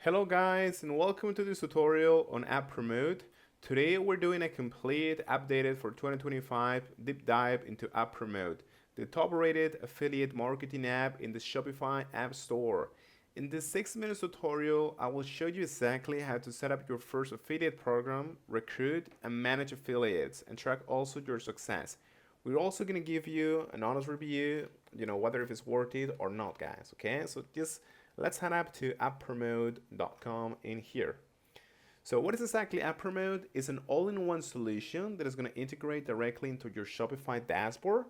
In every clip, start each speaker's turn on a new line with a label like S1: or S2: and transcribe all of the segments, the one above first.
S1: Hello guys and welcome to this tutorial on Uppromote. Today we're doing a complete updated for 2025 deep dive into Uppromote, the top rated affiliate marketing app in the Shopify app store. In this 6 minute tutorial, I will show you exactly how to set up your first affiliate program, recruit and manage affiliates, and track also your success. We're also going to give you an honest review, whether if it's worth it or not, guys. Okay, so just let's head up to uppromote.com in here. So what is exactly Uppromote? It's an all-in-one solution that is going to integrate directly into your Shopify dashboard,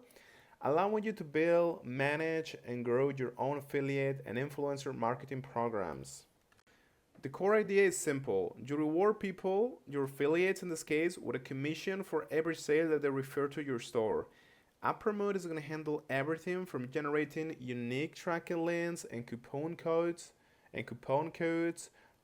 S1: allowing you to build, manage, and grow your own affiliate and influencer marketing programs. The core idea is simple. You reward people, your affiliates in this case, with a commission for every sale that they refer to your store. Uppromote is going to handle everything from generating unique tracking links and coupon codes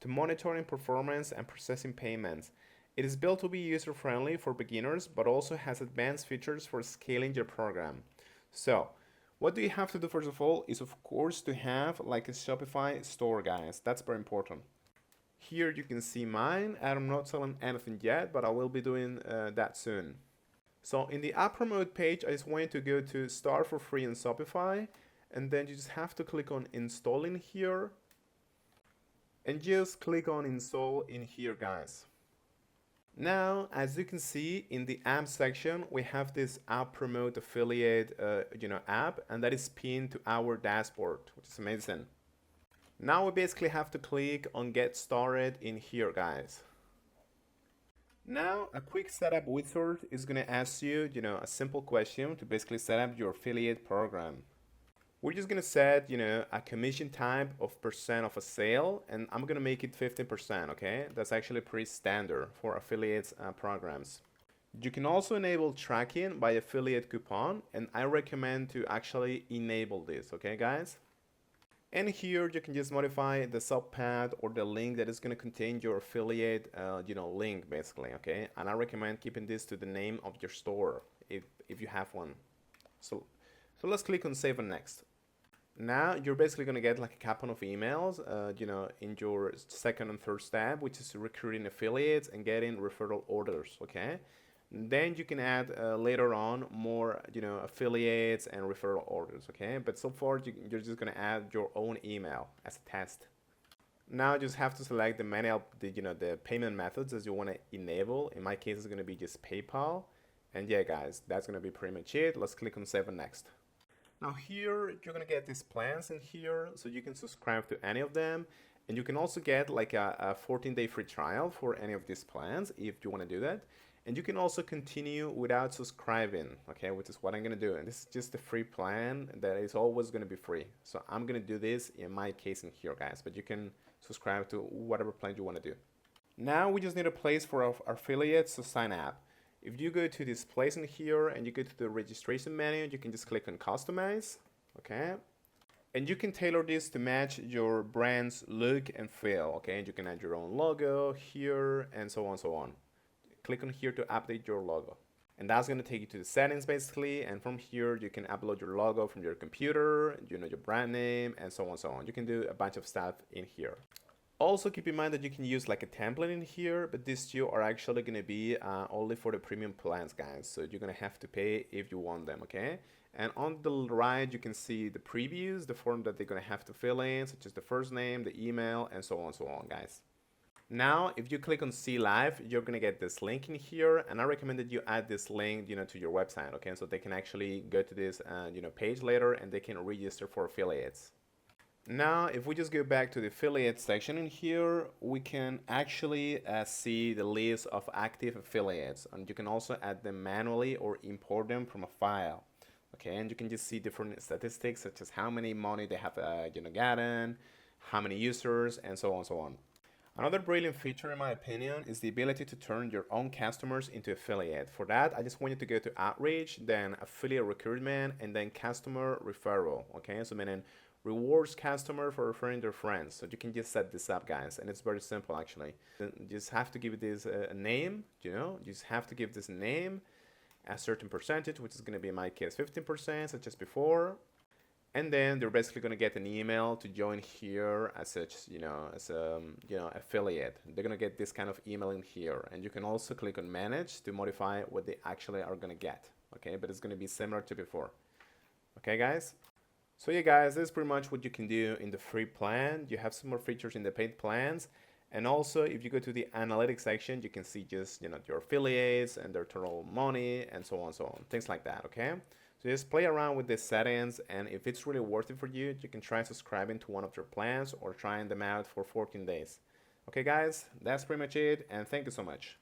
S1: to monitoring performance and processing payments. It is built to be user-friendly for beginners, but also has advanced features for scaling your program. So, what do you have to do first of all is of course to have like a Shopify store, guys. That's very important. Here you can see mine. I'm not selling anything yet, but I will be doing that soon. So in the Uppromote page, I just want you to go to Start for Free in Shopify, and then you just have to click on Installing here, and just click on Install in here, guys. Now, as you can see in the app section, we have this Uppromote affiliate, app, and that is pinned to our dashboard, which is amazing. Now we basically have to click on Get Started in here, guys. Now, a quick setup wizard is going to ask you, a simple question to basically set up your affiliate program. We're just going to set, a commission type of percent of a sale, and I'm going to make it 15%, okay? That's actually pretty standard for affiliates programs. You can also enable tracking by affiliate coupon, and I recommend to actually enable this, okay, guys? And here you can just modify the subpath or the link that is going to contain your affiliate, link basically, okay? And I recommend keeping this to the name of your store if you have one. So let's click on Save and Next. Now you're basically going to get like a couple of emails, in your second and third step, which is recruiting affiliates and getting referral orders, okay? Then you can add later on more, affiliates and referral orders, okay? But so far you're just gonna add your own email as a test. Now you just have to select the payment methods as you want to enable. In my case, it's gonna be just PayPal. And yeah, guys, that's gonna be pretty much it. Let's click on Save and Next. Now here you're gonna get these plans in here, so you can subscribe to any of them. And you can also get like a 14-day free trial for any of these plans if you want to do that. And you can also continue without subscribing, okay, which is what I'm going to do. And this is just a free plan that is always going to be free. So I'm going to do this in my case in here, guys, but you can subscribe to whatever plan you want to do. Now we just need a place for our affiliates to sign up. If you go to this place in here and you go to the registration menu, you can just click on Customize, okay? And you can tailor this to match your brand's look and feel, okay? And you can add your own logo here and so on and so on. Click on here to update your logo. And that's going to take you to the settings basically. And from here, you can upload your logo from your computer, your brand name, and so on and so on. You can do a bunch of stuff in here. Also keep in mind that you can use like a template in here, but these two are actually going to be only for the premium plans, guys. So you're going to have to pay if you want them, okay? And on the right, you can see the previews, the form that they're going to have to fill in, such as the first name, the email, and so on, guys. Now, if you click on See Live, you're going to get this link in here, and I recommend that you add this link, to your website, okay? So they can actually go to this, page later, and they can register for affiliates. Now, if we just go back to the affiliate section in here, we can actually see the list of active affiliates, and you can also add them manually or import them from a file. Okay, and you can just see different statistics such as how many money they have gotten, how many users, and so on and so on. Another brilliant feature, in my opinion, is the ability to turn your own customers into affiliate. For that, I just want you to go to Outreach, then Affiliate Recruitment, and then Customer Referral. Okay, so meaning rewards customer for referring their friends. So you can just set this up, guys, and it's very simple actually. You just have to give this a name. You just have to give this a name, a certain percentage, which is going to be in my case 15%, such as before. and then they're basically going to get an email to join here as a as a affiliate. They're going to get this kind of email in here, and you can also click on manage to modify what they actually are going to get. Okay, but it's going to be similar to before. Okay guys, so yeah guys, this is pretty much what you can do in the free plan. You have some more features in the paid plans, and also if you go to the analytics section, you can see just your affiliates and their total money and so on, things like that. Okay, so just play around with the settings, and if it's really worth it for you, you can try subscribing to one of their plans or trying them out for 14 days. Okay guys, that's pretty much it, and thank you so much.